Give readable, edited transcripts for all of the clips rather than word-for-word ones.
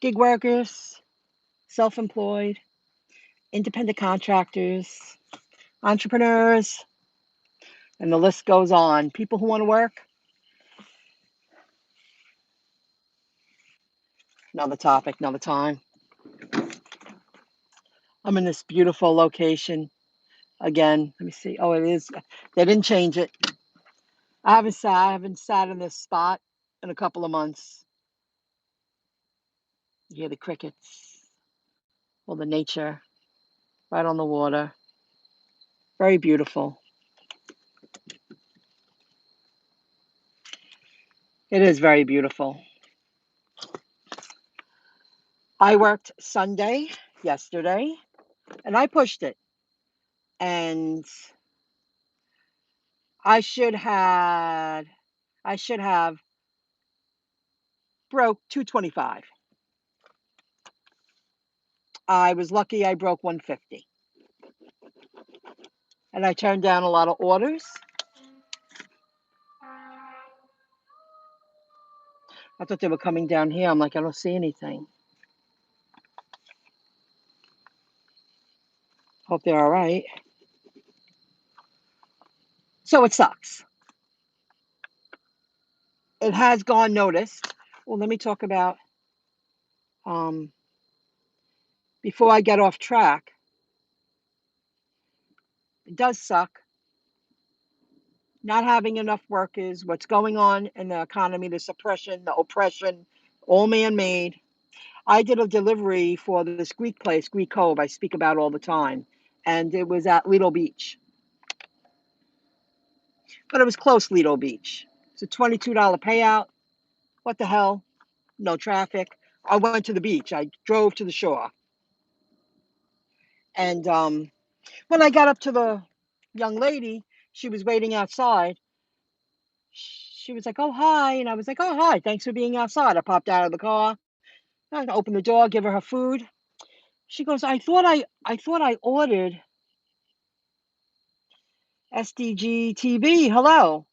gig workers, self-employed, independent contractors, entrepreneurs, and the list goes on. People who want to work, another topic, another time. I'm in this beautiful location again. Let me see. Oh, it is. They didn't change it. I haven't sat in this spot in a couple of months. You hear the crickets, all the nature right on the water. Very beautiful. It is very beautiful. I worked Sunday yesterday and I pushed it. And I should have broke 225. I was lucky I broke 150. And I turned down a lot of orders. I thought they were coming down here. I'm like, I don't see anything. Hope they're all right. So it sucks. It has gone noticed. Well, let me talk about, before I get off track, it does suck not having enough workers, what's going on in the economy, the suppression, the oppression, all man-made. I did a delivery for this Greek place, Greek Cove, I speak about all the time, and it was at Lido Beach. But it was close, Lido Beach. It's a $22 payout. What the hell? No traffic. I went to the beach. I drove to the shore. And when I got up to the young lady, she was waiting outside. She was like, "Oh, hi." And I was like, "Oh, hi. Thanks for being outside." I popped out of the car. I opened the door, give her food. She goes, I thought I ordered SDG TV. Hello.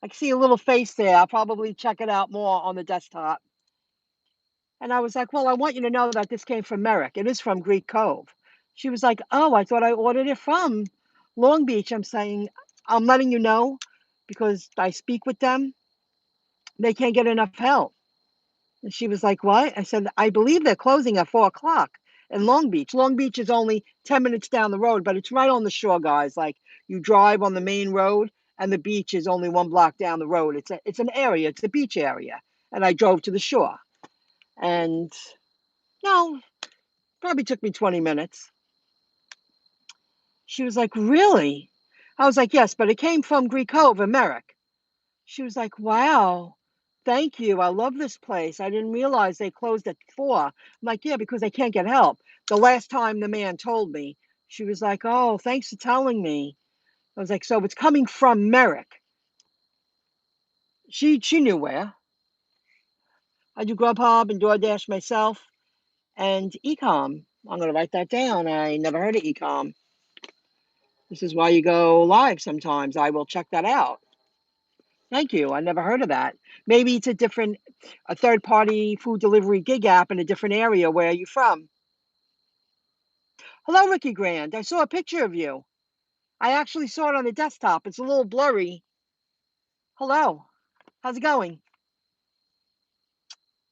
I can see a little face there. I'll probably check it out more on the desktop. And I was like, well, I want you to know that this came from Merrick. It is from Greek Cove. She was like, oh, I thought I ordered it from Long Beach. I'm saying, I'm letting you know because I speak with them. They can't get enough help. And she was like, what? I said, I believe they're closing at 4 o'clock in Long Beach. Long Beach is only 10 minutes down the road, but it's right on the shore, guys. Like you drive on the main road and the beach is only 1 block down the road. It's an area, it's a beach area. And I drove to the shore. And no, probably took me 20 minutes. She was like, really? I was like, yes, but it came from Greek Cove in Merrick. She was like, wow, thank you. I love this place. I didn't realize they closed at 4. I'm like, yeah, because they can't get help. The last time the man told me, she was like, oh, thanks for telling me. I was like, so it's coming from Merrick. She knew where. I do GrubHub and DoorDash myself and Ecom. I'm going to write that down. I never heard of Ecom. This is why you go live sometimes. I will check that out. Thank you. I never heard of that. Maybe it's a third-party food delivery gig app in a different area. Where are you from? Hello, Ricky Grand. I saw a picture of you. I actually saw it on the desktop. It's a little blurry. Hello. How's it going?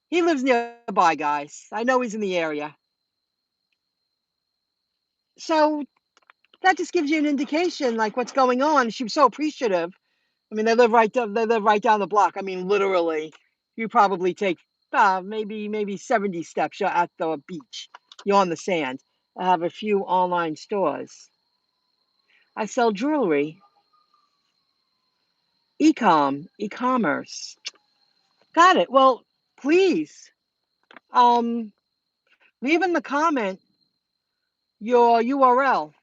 He lives nearby, guys. I know he's in the area. So that just gives you an indication, like what's going on. She was so appreciative. I mean, they live right down the block. I mean, literally, you probably take maybe 70 steps. You're at the beach. You're on the sand. I have a few online stores. I sell jewelry, e-commerce. Got it. Well, please, um, leave in the comment your URL,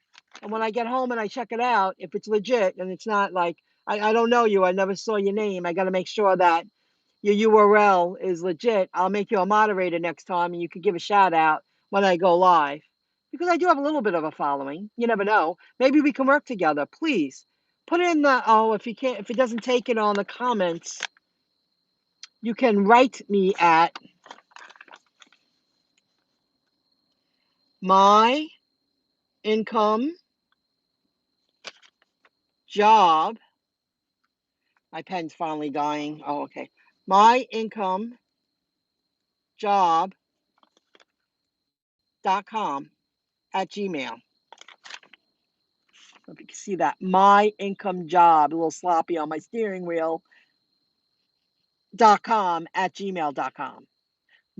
and when I get home and I check it out, if it's legit and it's not like I don't know you, I never saw your name. I got to make sure that your URL is legit. I'll make you a moderator next time and you could give a shout out when I go live. Because I do have a little bit of a following. You never know. Maybe we can work together. Please put in if it doesn't take it on the comments, you can write me at MyIncomeJob. My pen's finally dying. Oh, okay. MyIncomeJob.com at Gmail. If you can see that, my income job, a little sloppy on my steering wheel, .com at gmail.com.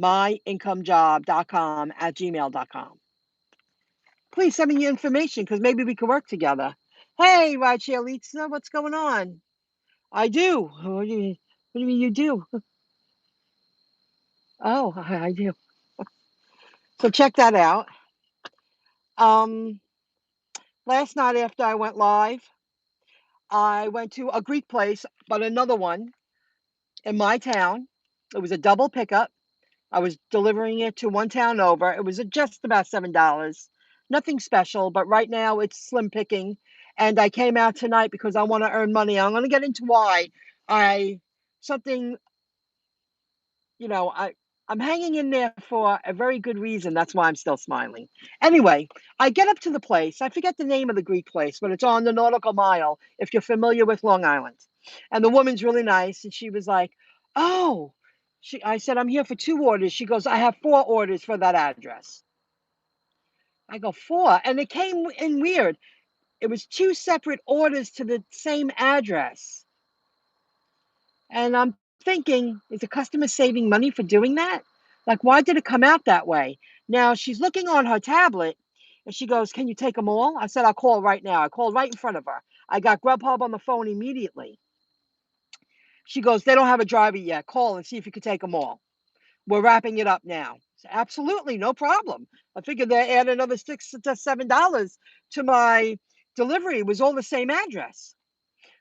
MyIncomeJob.com at gmail.com. Please send me your information because maybe we can work together. Hey, Rideshare Lisa, what's going on? I do. What do you mean you do? Oh, I do. So check that out. Last night after I went live, I went to a Greek place, but another one in my town. It was a double pickup. I was delivering it to one town over. It was just about $7. Nothing special, but right now it's slim picking. And I came out tonight because I want to earn money. I'm going to get into why something, you know, I'm hanging in there for a very good reason. That's why I'm still smiling. Anyway, I get up to the place. I forget the name of the Greek place, but it's on the Nautical Mile, if you're familiar with Long Island. And the woman's really nice. And she was like, oh, I said, I'm here for 2 orders. She goes, I have 4 orders for that address. I go, 4? And it came in weird. It was 2 separate orders to the same address. And I'm thinking, is the customer saving money for doing that? Like, why did it come out that way? Now she's looking on her tablet and she goes, can you take them all? I said, I'll call right now. I called right in front of her. I got GrubHub on the phone immediately. She goes, they don't have a driver yet. Call and see if you could take them all. We're wrapping it up now. So absolutely, no problem. I figured they add another $6 to $7 to my delivery. It was all the same address.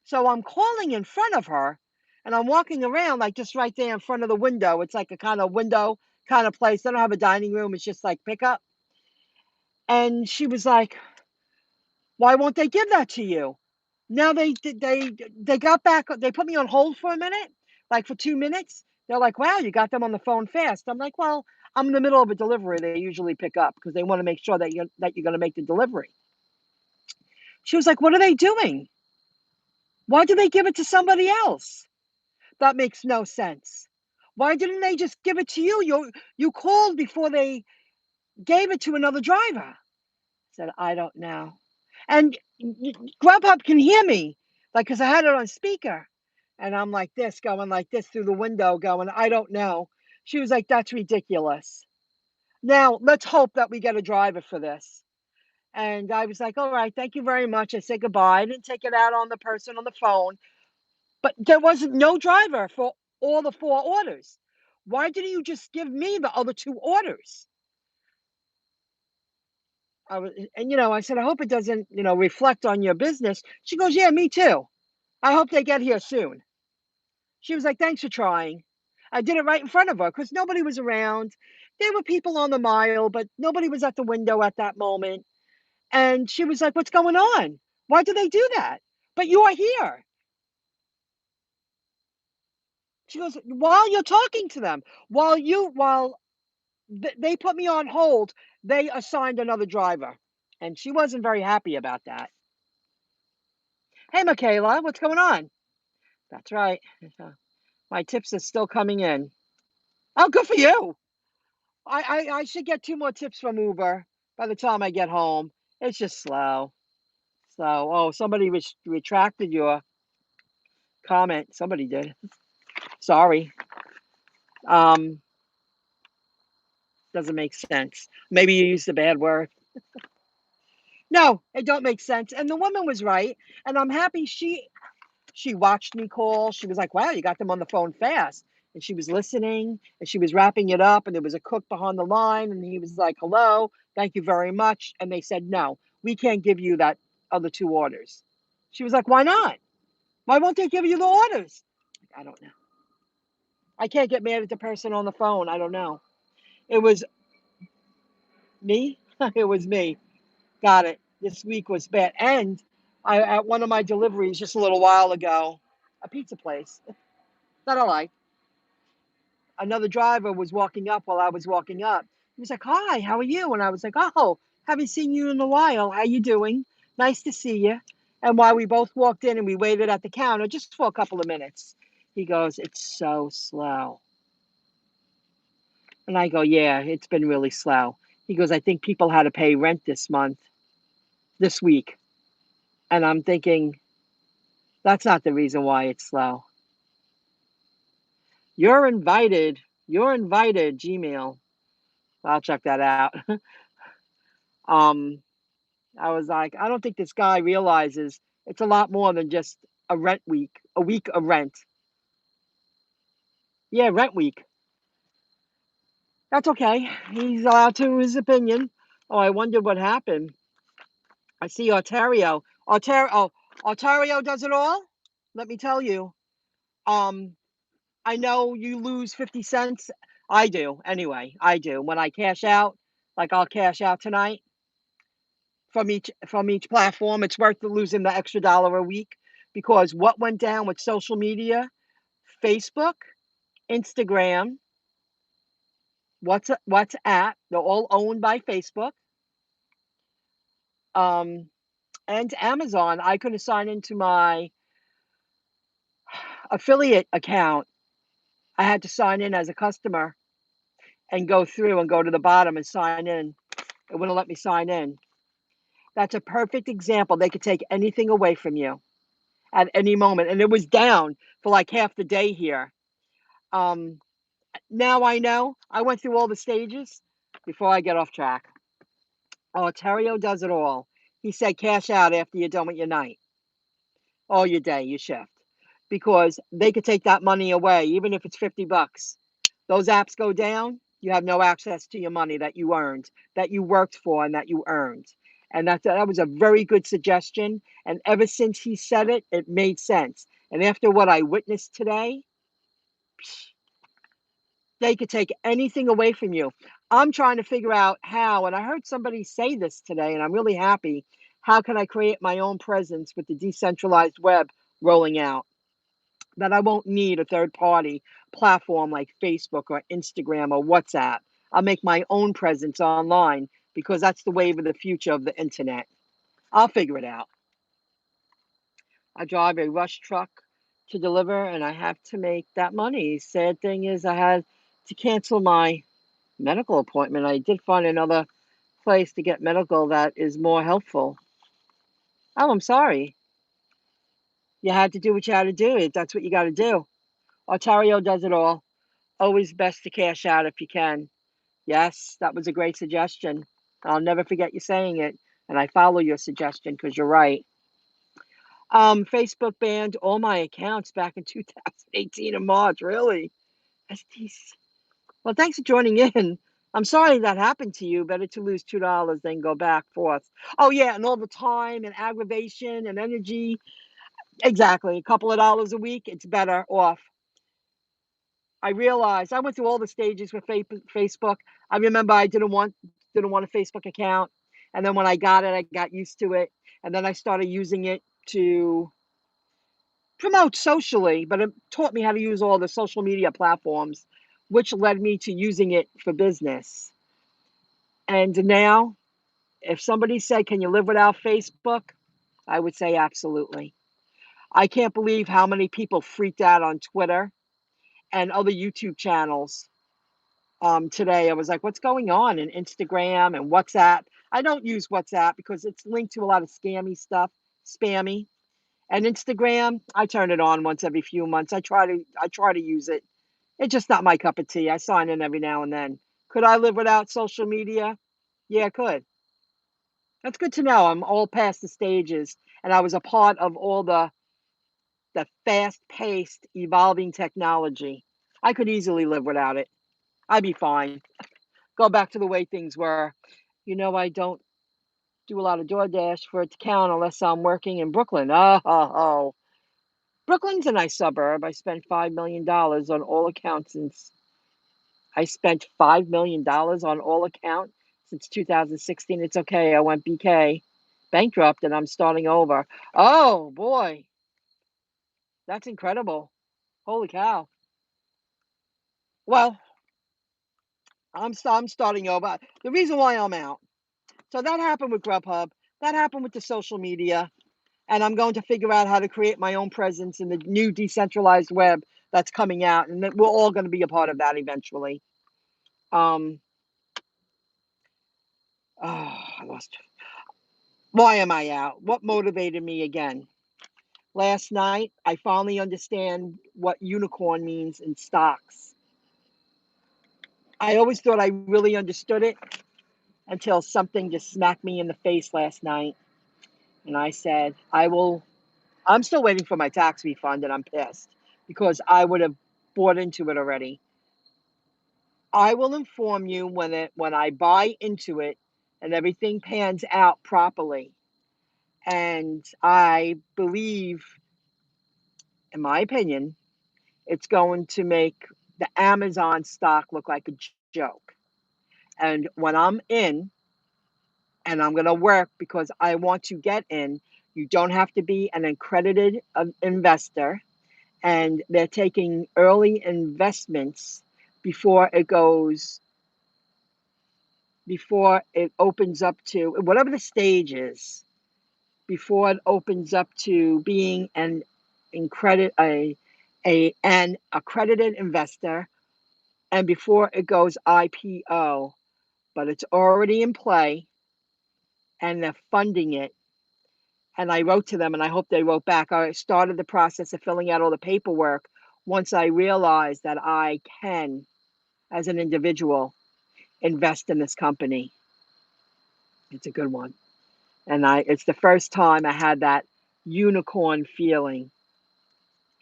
So I'm calling in front of her and I'm walking around like just right there in front of the window. It's like a kind of window kind of place. They don't have a dining room. It's just like pickup. And she was like, why won't they give that to you? Now they got back. They put me on hold for a minute, like for 2 minutes. They're like, wow, you got them on the phone fast. I'm like, well, I'm in the middle of a delivery. They usually pick up because they want to make sure that you're going to make the delivery. She was like, what are they doing? Why do they give it to somebody else? That makes no sense. Why didn't they just give it to you? You called before they gave it to another driver. I said, I don't know. And Grubhub can hear me, like, because I had it on speaker. And I'm like this, going like this through the window, going, I don't know. She was like, that's ridiculous. Now, let's hope that we get a driver for this. And I was like, all right, thank you very much. I said goodbye. I didn't take it out on the person on the phone. But there wasn't no driver for all the 4 orders. Why didn't you just give me the other 2 orders? I said, I hope it doesn't, reflect on your business. She goes, yeah, me too. I hope they get here soon. She was like, thanks for trying. I did it right in front of her because nobody was around. There were people on the mile, but nobody was at the window at that moment. And she was like, what's going on? Why do they do that? But you are here. She goes, while you're talking to them, while they put me on hold, they assigned another driver. And she wasn't very happy about that. Hey, Michaela, what's going on? That's right. My tips are still coming in. Oh, good for you. I should get 2 more tips from Uber by the time I get home. It's just slow. So, oh, somebody retracted your comment. Somebody did. Sorry. Um, doesn't make sense. Maybe you used a bad word. No, it don't make sense. And the woman was right. And I'm happy she watched me call. She was like, wow, you got them on the phone fast. And she was listening and she was wrapping it up. And there was a cook behind the line. And he was like, hello, thank you very much. And they said, no, we can't give you that other 2 orders. She was like, why not? Why won't they give you the orders? I don't know. I can't get mad at the person on the phone. I don't know. It was me. It was me. Got it. This week was bad. And at one of my deliveries just a little while ago, a pizza place that I like, another driver was walking up while I was walking up. He was like, "Hi, how are you?" And I was like, "Oh, haven't seen you in a while. How you doing? Nice to see you." And while we both walked in and we waited at the counter just for a couple of minutes, he goes, "It's so slow." And I go, "Yeah, it's been really slow." He goes, "I think people had to pay rent this week." And I'm thinking, that's not the reason why it's slow. You're invited. You're invited, Gmail. I'll check that out. um, I was like, I don't think this guy realizes it's a lot more than just a week of rent. Yeah, rent week. That's okay. He's allowed to his opinion. Oh, I wondered what happened. I see Ontario. Ontario does it all. Let me tell you. Um, I know you lose 50 cents. I do anyway. I do. When I cash out, like I'll cash out tonight from each platform. It's worth losing the extra dollar a week because what went down with social media, Facebook, Instagram, WhatsApp, they're all owned by Facebook. Um, and Amazon. I couldn't sign into my affiliate account. I had to sign in as a customer and go through and go to the bottom and sign in. It wouldn't let me sign in. That's a perfect example. They could take anything away from you at any moment. And it was down for like half the day here. Um, Now I know. I went through all the stages before I get off track. Ontario does it all. He said cash out after you're done with your night or your day, your shift, because they could take that money away, even if it's 50 bucks. Those apps go down, you have no access to your money that you earned, that you worked for, and that you earned. And that was a very good suggestion. And ever since he said it, it made sense. And after what I witnessed today, they could take anything away from you. I'm trying to figure out how, and I heard somebody say this today, and I'm really happy. How can I create my own presence with the decentralized web rolling out? That I won't need a third party platform like Facebook or Instagram or WhatsApp. I'll make my own presence online because that's the wave of the future of the internet. I'll figure it out. I drive a rush truck to deliver and I have to make that money. Sad thing is, I had to cancel my medical appointment. I did find another place to get medical that is more helpful. Oh, I'm sorry. You had to do what you had to do. That's what you got to do. Ontario does it all. Always best to cash out if you can. Yes, that was a great suggestion. I'll never forget you saying it. And I follow your suggestion because you're right. Facebook banned all my accounts back in 2018 in March. Really? That's decent. Well, thanks for joining in. I'm sorry that happened to you. Better to lose $2 than go back forth. Oh yeah, and all the time and aggravation and energy. Exactly. A couple of dollars a week, it's better off. I realized I went through all the stages with Facebook. I remember I didn't want a Facebook account, and then when I got it, I got used to it, and then I started using it to promote socially. But it taught me how to use all the social media platforms, which led me to using it for business. And now, if somebody said, "Can you live without Facebook?" I would say absolutely. I can't believe how many people freaked out on Twitter and other YouTube channels today. I was like, what's going on in Instagram and WhatsApp? I don't use WhatsApp because it's linked to a lot of scammy stuff, spammy. And Instagram, I turn it on once every few months. I try to use it. It's just not my cup of tea. I sign in every now and then. Could I live without social media? Yeah, I could. That's good to know. I'm all past the stages, and I was a part of all the fast-paced, evolving technology. I could easily live without it. I'd be fine. Go back to the way things were. I don't do a lot of DoorDash for it to count unless I'm working in Brooklyn. Oh. Brooklyn's a nice suburb. I spent $5 million on all accounts since I spent $5 million on all accounts since 2016. It's okay. I went BK bankrupt and I'm starting over. Oh boy, that's incredible. Holy cow. Well, I'm starting over. The reason why I'm out. So that happened with GrubHub. That happened with the social media. And I'm going to figure out how to create my own presence in the new decentralized web that's coming out. And that we're all going to be a part of that eventually. Um, I lost. Why am I out? What motivated me again? Last night, I finally understand what unicorn means in stocks. I always thought I really understood it until something just smacked me in the face last night. And I said, I'm still waiting for my tax refund and I'm pissed because I would have bought into it already. I will inform you when I buy into it and everything pans out properly. And I believe, in my opinion, it's going to make the Amazon stock look like a joke. And when I'm in, and I'm going to work because I want to get in, you don't have to be an accredited investor. And they're taking early investments before it goes, before it opens up to whatever the stage is, before it opens up to being an accredited investor, and before it goes IPO. But it's already in play, and they're funding it. And I wrote to them, and I hope they wrote back. I started the process of filling out all the paperwork once I realized that I can, as an individual, invest in this company. It's a good one. And it's the first time I had that unicorn feeling.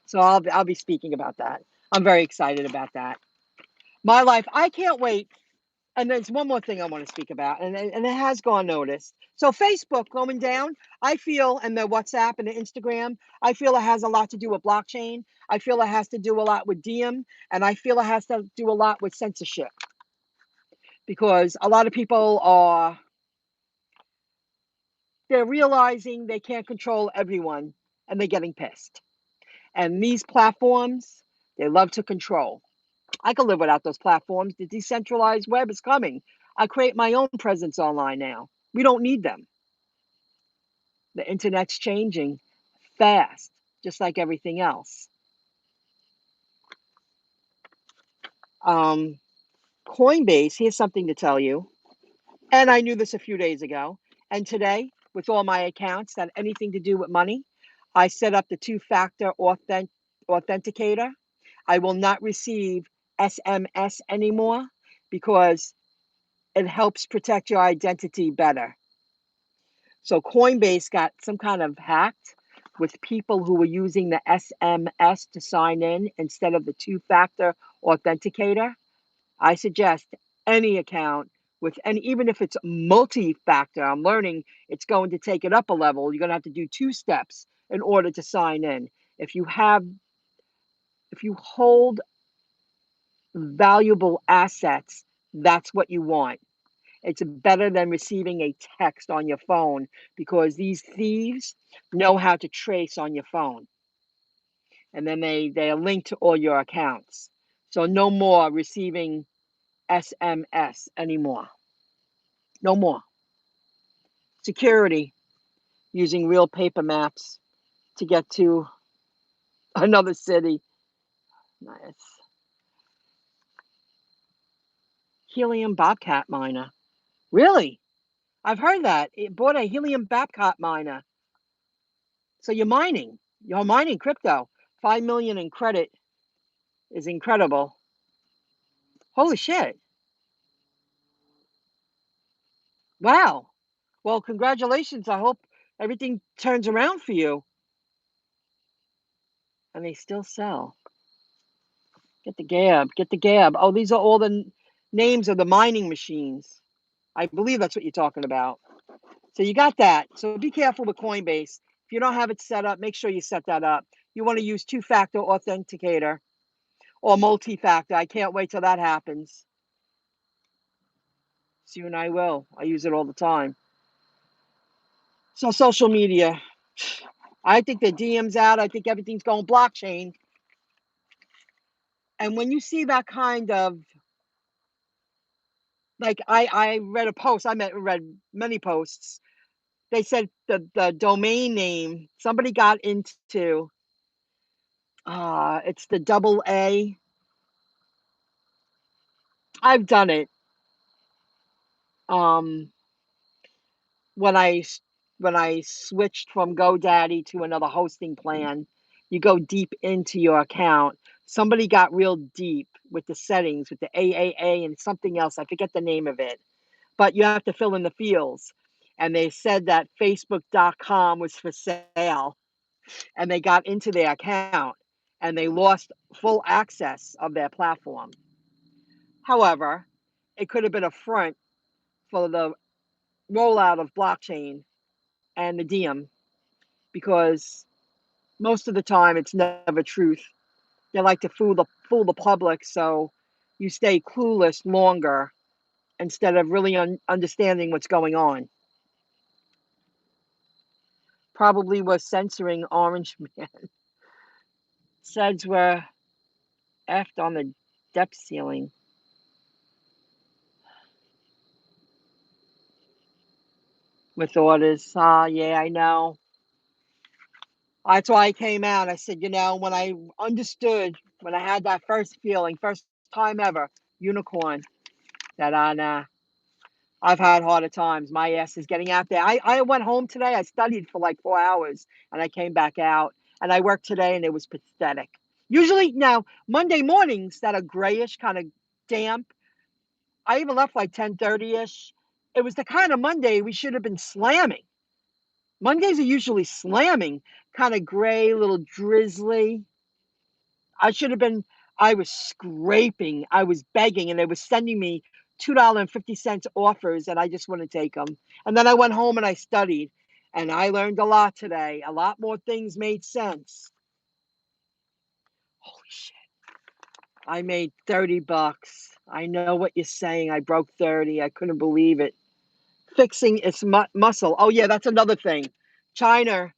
So I'll be speaking about that. I'm very excited about that. My life, I can't wait. And there's one more thing I want to speak about, and it has gone noticed. So Facebook going down, I feel, and the WhatsApp and the Instagram, I feel it has a lot to do with blockchain. I feel it has to do a lot with DM, and I feel it has to do a lot with censorship because a lot of people they're realizing they can't control everyone, and they're getting pissed. And these platforms, they love to control. I can live without those platforms. The decentralized web is coming. I create my own presence online now. We don't need them. The internet's changing fast, just like everything else. Um, Coinbase, here's something to tell you. And I knew this a few days ago. And today, with all my accounts that anything to do with money, I set up the two-factor authenticator. I will not receive SMS anymore because it helps protect your identity better. So Coinbase got some kind of hacked with people who were using the SMS to sign in instead of the two-factor authenticator. I suggest any account with, and even if it's multi-factor, I'm learning it's going to take it up a level. You're going to have to do 2 steps in order to sign in. If you hold valuable assets, that's what you want. It's better than receiving a text on your phone because these thieves know how to trace on your phone. And then they are linked to all your accounts. So no more receiving SMS anymore. No more. Security, using real paper maps to get to another city. Nice. Helium Bobcat miner. Really? I've heard that. It bought a helium Bobcat miner. So You're mining crypto. 5 million in credit is incredible. Holy shit. Wow. Well, congratulations. I hope everything turns around for you. And they still sell. Get the Gab. Get the Gab. Oh, these are all the names of the mining machines. I believe that's what you're talking about. So you got that. So be careful with Coinbase. If you don't have it set up, make sure you set that up. You want to use two-factor authenticator or multi-factor. I can't wait till that happens. Soon I will. I use it all the time. So social media. I think the DM's out. I think everything's going blockchain. And when you see that kind of Like, I read a post, read many posts. They said the domain name, somebody got into, it's the double A. I've done it, um, when when I switched from GoDaddy to another hosting plan, you go deep into your account. Somebody got real deep with the settings, with the AAA and something else, I forget the name of it, but you have to fill in the fields, and they said that Facebook.com was for sale, and they got into their account, and they lost full access of their platform. However, it could have been a front for the rollout of blockchain and the diem, because most of the time it's never truth. They like to fool the public, so you stay clueless longer instead of really understanding what's going on. Probably was censoring Orange Man. Says were effed on the debt ceiling with orders. Yeah, I know. That's why I came out. I said, when I understood, when I had that first feeling, first time ever, unicorn, that nah, I've had harder times. My ass is getting out there. I went home today. I studied for like 4 hours and I came back out and I worked today and it was pathetic. Usually now, Monday mornings that are grayish, kind of damp. I even left like 10:30ish. It was the kind of Monday we should have been slamming. Mondays are usually slamming, kind of gray, little drizzly. I should have been I was scraping, I was begging, and they were sending me $2.50 offers, and I just wouldn't take them. And then I went home and I studied, and I learned a lot today. A lot more things made sense. Holy shit. I made 30 bucks. I know what you're saying. I broke 30. I couldn't believe it. Fixing its muscle. Oh yeah, that's another thing. China,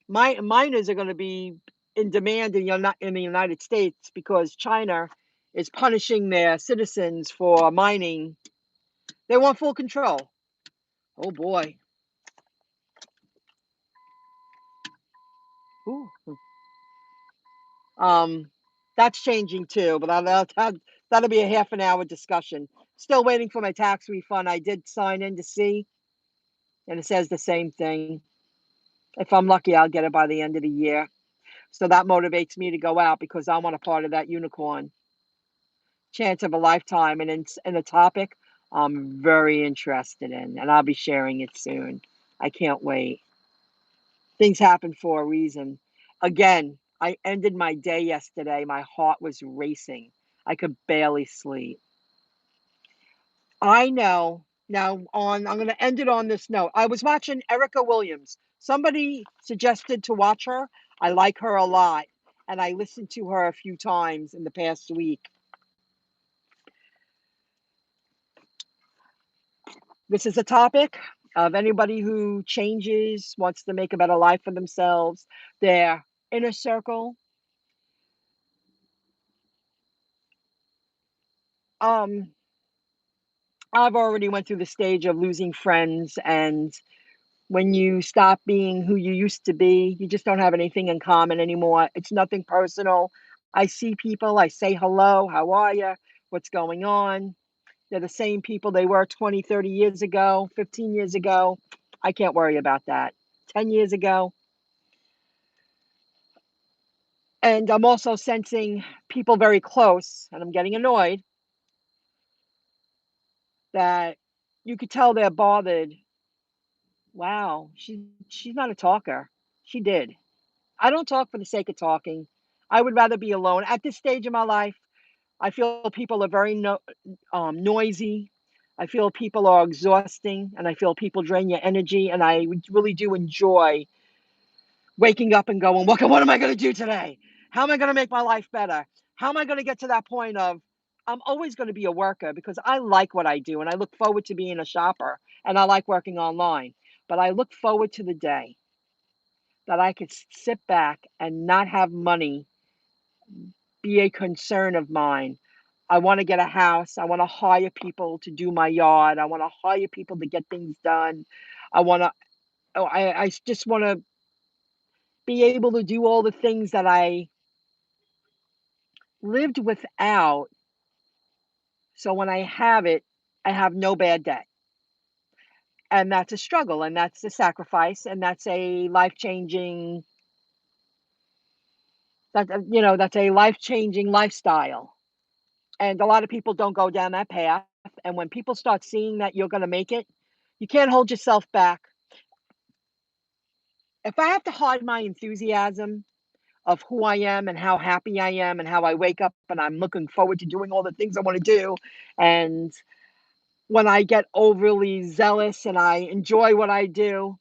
miners are going to be in demand in the United States because China is punishing their citizens for mining. They want full control. Oh boy. Ooh. Um, that's changing too, but that'll be a half an hour discussion. Still waiting for my tax refund. I did sign in to see, and it says the same thing. If I'm lucky, I'll get it by the end of the year. So that motivates me to go out because I want a part of that unicorn. Chance of a lifetime, and in a topic I'm very interested in, and I'll be sharing it soon. I can't wait. Things happen for a reason. Again, I ended my day yesterday. My heart was racing. I could barely sleep. I know. I'm going to end it on this note. I was watching Erica Williams. Somebody suggested to watch her. I like her a lot, and I listened to her a few times in the past week. This is a topic of anybody who changes, wants to make a better life for themselves, their inner circle. Um, I've already went through the stage of losing friends, and when you stop being who you used to be, you just don't have anything in common anymore. It's nothing personal. I see people, I say hello, how are you? What's going on? They're the same people they were 20, 30 years ago, 15 years ago. I can't worry about that. 10 years ago, and I'm also sensing people very close, and I'm getting annoyed that you could tell they're bothered. Wow, she's not a talker. She did. I don't talk for the sake of talking. I would rather be alone. At this stage of my life, I feel people are very noisy. I feel people are exhausting, and I feel people drain your energy. And I really do enjoy waking up and going, what am I going to do today? How am I going to make my life better? How am I going to get to that point of I'm always going to be a worker because I like what I do and I look forward to being a shopper and I like working online. But I look forward to the day that I could sit back and not have money be a concern of mine. I want to get a house. I want to hire people to do my yard. I want to hire people to get things done. I want to, oh, just want to be able to do all the things that I lived without. So when I have it, I have no bad debt. And that's a struggle and that's a sacrifice and that's a life changing, that's a life changing lifestyle. And a lot of people don't go down that path. And when people start seeing that you're going to make it, you can't hold yourself back. If I have to hide my enthusiasm of who I am and how happy I am and how I wake up and I'm looking forward to doing all the things I want to do, and when I get overly zealous and I enjoy what I do,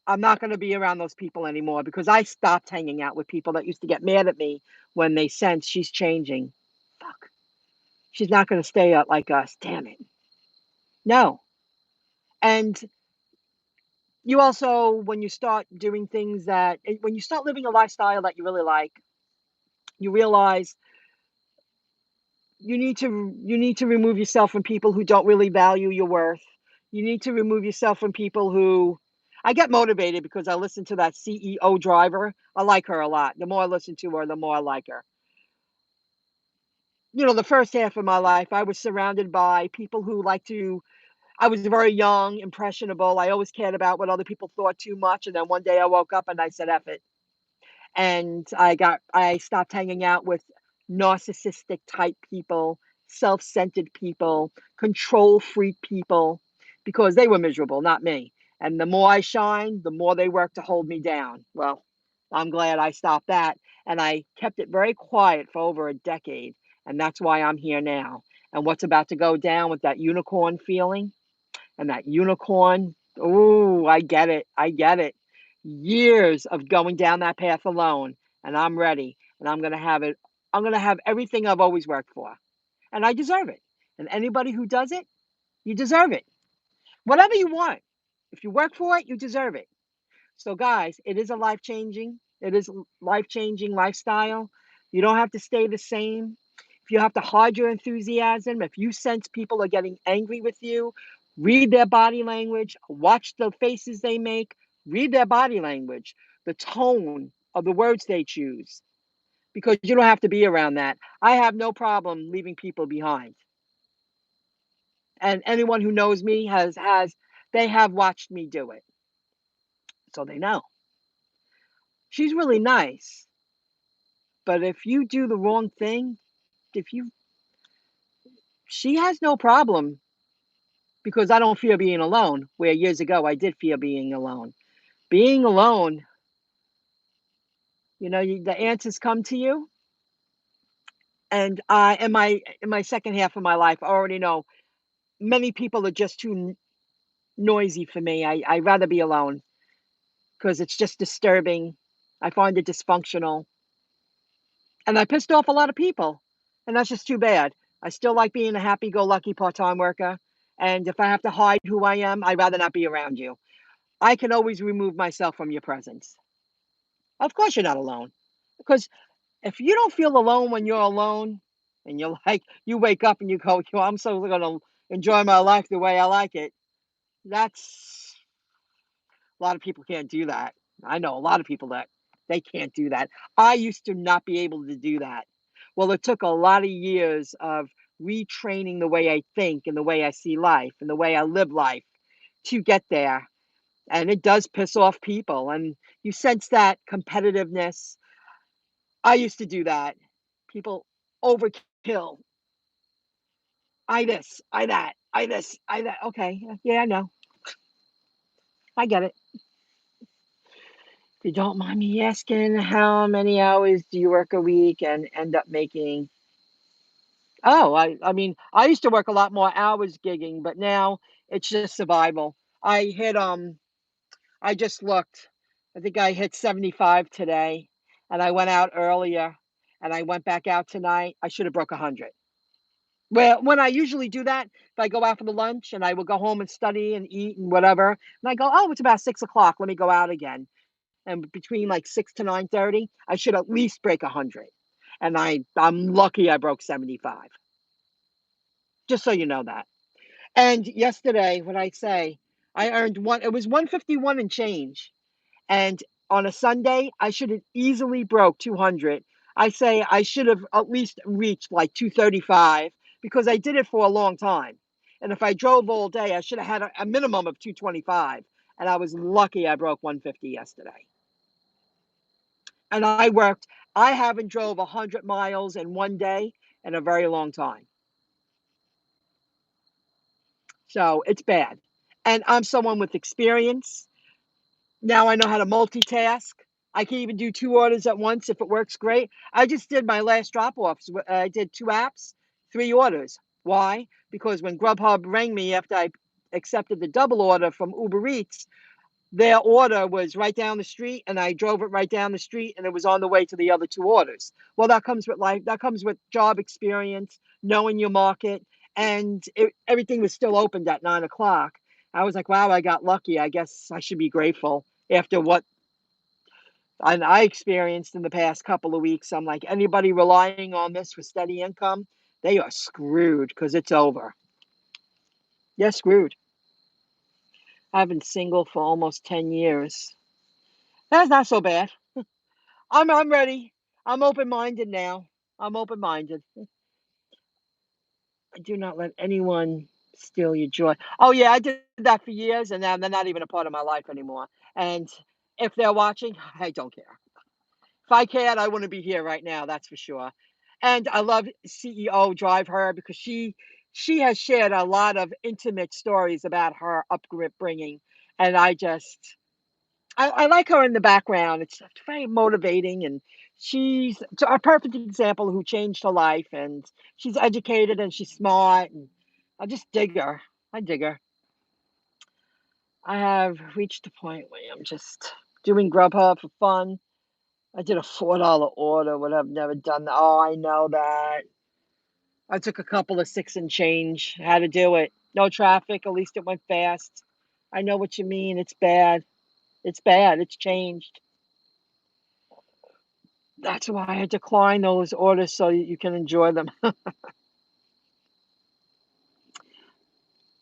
I'm not going to be around those people anymore because I stopped hanging out with people that used to get mad at me when they sense she's changing. Fuck. She's not going to stay out like us. Damn it. No. And you also, when you start doing things when you start living a lifestyle that you really like, you realize you need to remove yourself from people who don't really value your worth. You need to remove yourself from people who I get motivated because I listen to that CEO driver. I like her a lot. The more I listen to her, the more I like her. The first half of my life, I was surrounded by people who like to I was very young, impressionable. I always cared about what other people thought too much. And then one day I woke up and I said, F it. And I stopped hanging out with narcissistic type people, self-centered people, control freak people, because they were miserable, not me. And the more I shine, the more they work to hold me down. Well, I'm glad I stopped that. And I kept it very quiet for over a decade. And that's why I'm here now. And what's about to go down with that unicorn feeling and that unicorn, oh, I get it. I get it. Years of going down that path alone, and I'm ready, and I'm gonna have it. I'm gonna have everything I've always worked for, and I deserve it. And anybody who does it, you deserve it. Whatever you want, if you work for it, you deserve it. So, guys, it is a life changing lifestyle. You don't have to stay the same. If you have to hide your enthusiasm, if you sense people are getting angry with you, read their body language, watch the faces they make, read their body language, the tone of the words they choose, because you don't have to be around that. I have no problem leaving people behind. And anyone who knows me they have watched me do it. So they know. She's really nice. But if you do the wrong thing, if you she has no problem because I don't fear being alone, where years ago I did fear being alone. Being alone, the answers come to you. And in my second half of my life, I already know many people are just too noisy for me. I'd rather be alone because it's just disturbing. I find it dysfunctional. And I pissed off a lot of people, and that's just too bad. I still like being a happy-go-lucky part-time worker, and if I have to hide who I am, I'd rather not be around you. I can always remove myself from your presence. Of course you're not alone, because if you don't feel alone when you're alone, and you're like you wake up and you go, "Yo, I'm so gonna enjoy my life the way I like it," that's a lot of people can't do that. I know a lot of people that they can't do that. I used to not be able to do that. Well, it took a lot of years of retraining the way I think and the way I see life and the way I live life to get there. And it does piss off people. And you sense that competitiveness. I used to do that. People overkill. I this, I that, I this, I that. Okay. Yeah, I know. I get it. If you don't mind me asking, how many hours do you work a week and end up making? Oh, I mean, I used to work a lot more hours gigging, but now it's just survival. I just looked. I think I hit 75 today, and I went out earlier, and I went back out tonight. I should have broke 100. Well, when I usually do that, if I go out for the lunch and I will go home and study and eat and whatever, and I go, oh, it's about 6 o'clock. Let me go out again. And between like 6 to 9:30, I should at least break 100. and I'm lucky I broke 75. Just so you know that. And yesterday, what I say, I earned one. It was 151 and change. And on a Sunday, I should have easily broke 200. I say I should have at least reached like 235 because I did it for a long time. And if I drove all day, I should have had a minimum of 225. And I was lucky I broke 150 yesterday. And I worked. I haven't drove 100 miles in one day in a very long time. So it's bad. And I'm someone with experience. Now I know how to multitask. I can even do 2 orders at once if it works great. I just did my last drop-offs. I did 2 apps, 3 orders. Why? Because when Grubhub rang me after I accepted the double order from Uber Eats, their order was right down the street, and I drove it right down the street, and it was on the way to the other 2 orders. Well, that comes with life. That comes with job experience, knowing your market, and everything was still opened at 9 o'clock. I was like, wow, I got lucky. I guess I should be grateful after what I experienced in the past couple of weeks. I'm like, anybody relying on this for steady income, they are screwed because it's over. They're screwed. I've been single for almost 10 years. That's not so bad. I'm ready. I'm open-minded now. I'm open-minded. I do not let anyone steal your joy. Oh, yeah, I did that for years, and now they're not even a part of my life anymore. And if they're watching, I don't care. If I cared, I wouldn't be here right now, that's for sure. And I love CEO Drive Her because she has shared a lot of intimate stories about her upbringing, and I like her in the background. It's very motivating, and she's a perfect example who changed her life, and she's educated and she's smart, and I just dig her. I dig her. I have reached a point where I'm just doing Grubhub for fun. I did a $4 order, what I've never done. Oh, I know that. I took a couple of 6 and change. How to do it. No traffic, at least it went fast. I know what you mean. It's bad. It's bad. It's changed. That's why I decline those orders so you can enjoy them.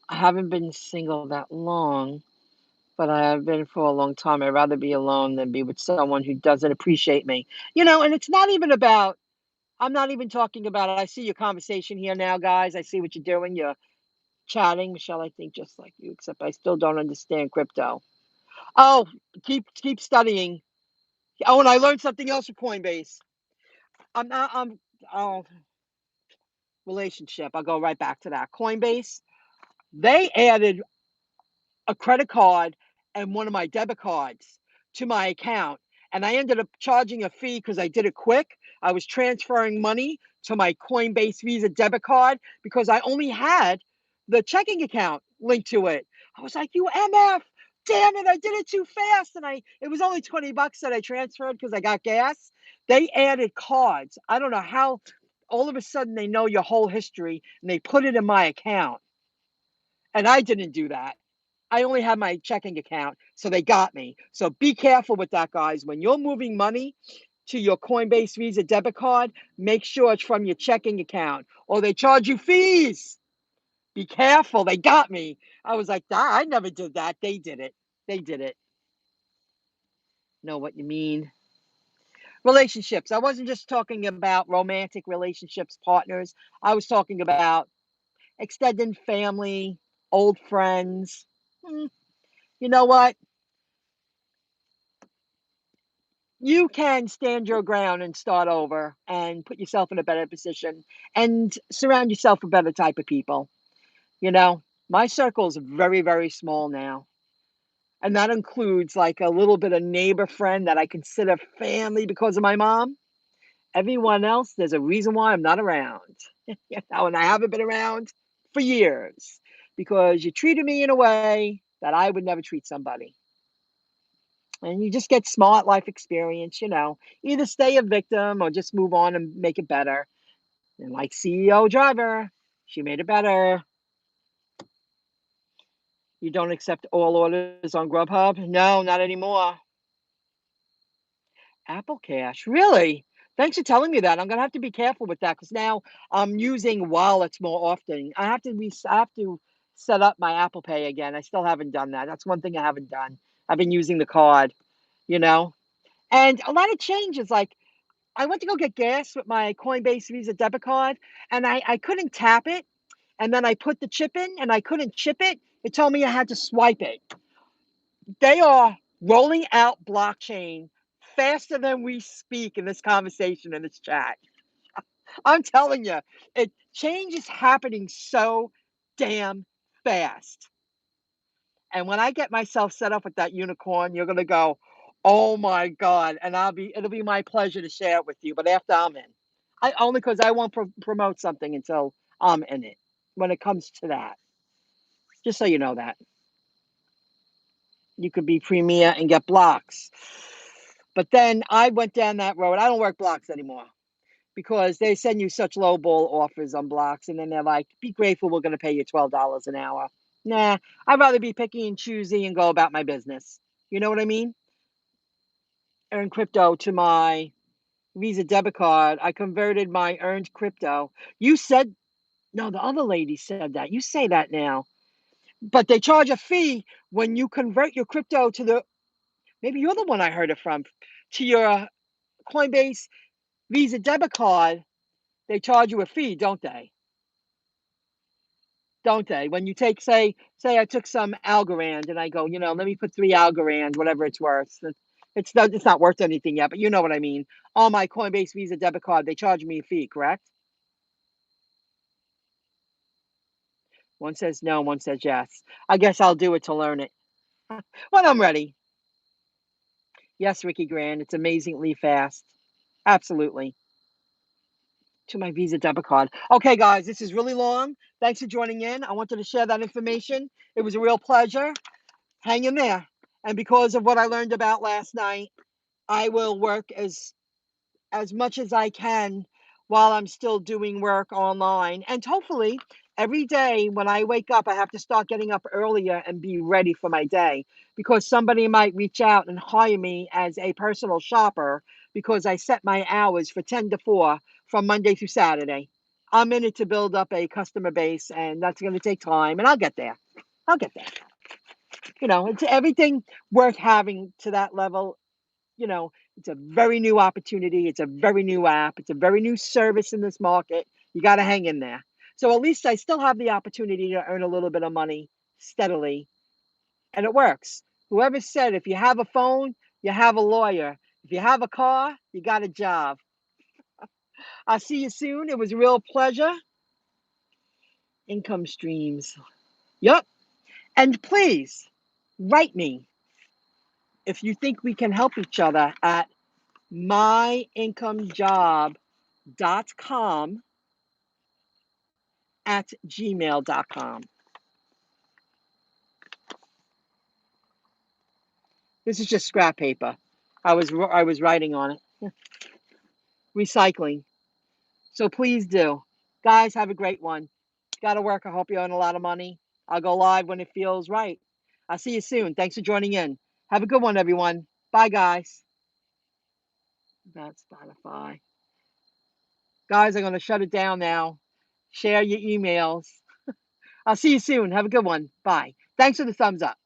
I haven't been single that long, but I have been for a long time. I'd rather be alone than be with someone who doesn't appreciate me. And it's not even about, I'm not even talking about, I see your conversation here now, guys. I see what you're doing. You're chatting, Michelle, I think just like you, except I still don't understand crypto. Oh, keep studying. Oh, and I learned something else with Coinbase. I'm not oh, relationship. I'll go right back to that. Coinbase, they added a credit card and one of my debit cards to my account. And I ended up charging a fee because I did it quick. I was transferring money to my Coinbase Visa debit card because I only had the checking account linked to it. I was like, you MF, damn it, I did it too fast. And it was only 20 bucks that I transferred because I got gas. They added cards. I don't know how all of a sudden they know your whole history and they put it in my account. And I didn't do that. I only had my checking account, so they got me. So be careful with that, guys. When you're moving money to your Coinbase Visa debit card, make sure it's from your checking account or they charge you fees. Be careful. They got me. I was like, "Ah, I never did that. They did it. They did it. Know what you mean. Relationships. I wasn't just talking about romantic relationships, partners. I was talking about extended family, old friends. Hmm, You know what? You can stand your ground and start over and put yourself in a better position and surround yourself with better type of people. My circle is very, very small now. And that includes like a little bit of neighbor friend that I consider family because of my mom. Everyone else, there's a reason why I'm not around. And I haven't been around for years because you treated me in a way that I would never treat somebody. And you just get smart life experience. Either stay a victim or just move on and make it better. And like CEO Driver, she made it better. You don't accept all orders on Grubhub? No, not anymore. Apple Cash, really? Thanks for telling me that. I'm gonna have to be careful with that because now I'm using wallets more often. I have to set up my Apple Pay again. I still haven't done that. That's one thing I haven't done. I've been using the card, you know? And a lot of changes, like I went to go get gas with my Coinbase Visa debit card and I couldn't tap it. And then I put the chip in and I couldn't chip it. It told me I had to swipe it. They are rolling out blockchain faster than we speak in this conversation in this chat. I'm telling you, change is happening so damn fast. And when I get myself set up with that unicorn, you're gonna go, "Oh my god!" And it'll be my pleasure to share it with you. But after I'm in, I only because I won't promote something until I'm in it. When it comes to that, just so you know that you could be premier and get blocks. But then I went down that road. I don't work blocks anymore because they send you such low ball offers on blocks, and then they're like, "Be grateful, we're going to pay you $12 an hour." Nah, I'd rather be picky and choosy and go about my business. You know what I mean? Earn crypto to my Visa debit card. I converted my earned crypto. You said no, the other lady said that. You say that now, but they charge a fee when you convert your crypto to the. Maybe you're the one I heard it from, to your Coinbase Visa debit card. They charge you a fee, don't they? Don't they? When you take, say I took some Algorand and I go, let me put 3 Algorand, whatever it's worth. It's not worth anything yet, but you know what I mean. On my Coinbase Visa debit card, they charge me a fee, correct? One says no, one says yes. I guess I'll do it to learn it when I'm ready. Yes, Ricky Grand, it's amazingly fast. Absolutely. To my Visa debit card. Okay, guys, this is really long. Thanks for joining in. I wanted to share that information. It was a real pleasure. Hang in there. And because of what I learned about last night, I will work as much as I can while I'm still doing work online. And hopefully, every day when I wake up, I have to start getting up earlier and be ready for my day because somebody might reach out and hire me as a personal shopper because I set my hours for 10 to 4 from Monday through Saturday. I'm in it to build up a customer base, and that's going to take time, and I'll get there. I'll get there. It's everything worth having to that level. It's a very new opportunity. It's a very new app. It's a very new service in this market. You got to hang in there. So at least I still have the opportunity to earn a little bit of money steadily, and it works. Whoever said if you have a phone, you have a lawyer. If you have a car, you got a job. I'll see you soon. It was a real pleasure. Income streams. Yep. And please write me if you think we can help each other at myincomejob.com at gmail.com. This is just scrap paper. I was writing on it. Recycling. So please do. Guys, have a great one. Got to work. I hope you earn a lot of money. I'll go live when it feels right. I'll see you soon. Thanks for joining in. Have a good one, everyone. Bye, guys. That's Spotify. Guys, I'm going to shut it down now. Share your emails. I'll see you soon. Have a good one. Bye. Thanks for the thumbs up.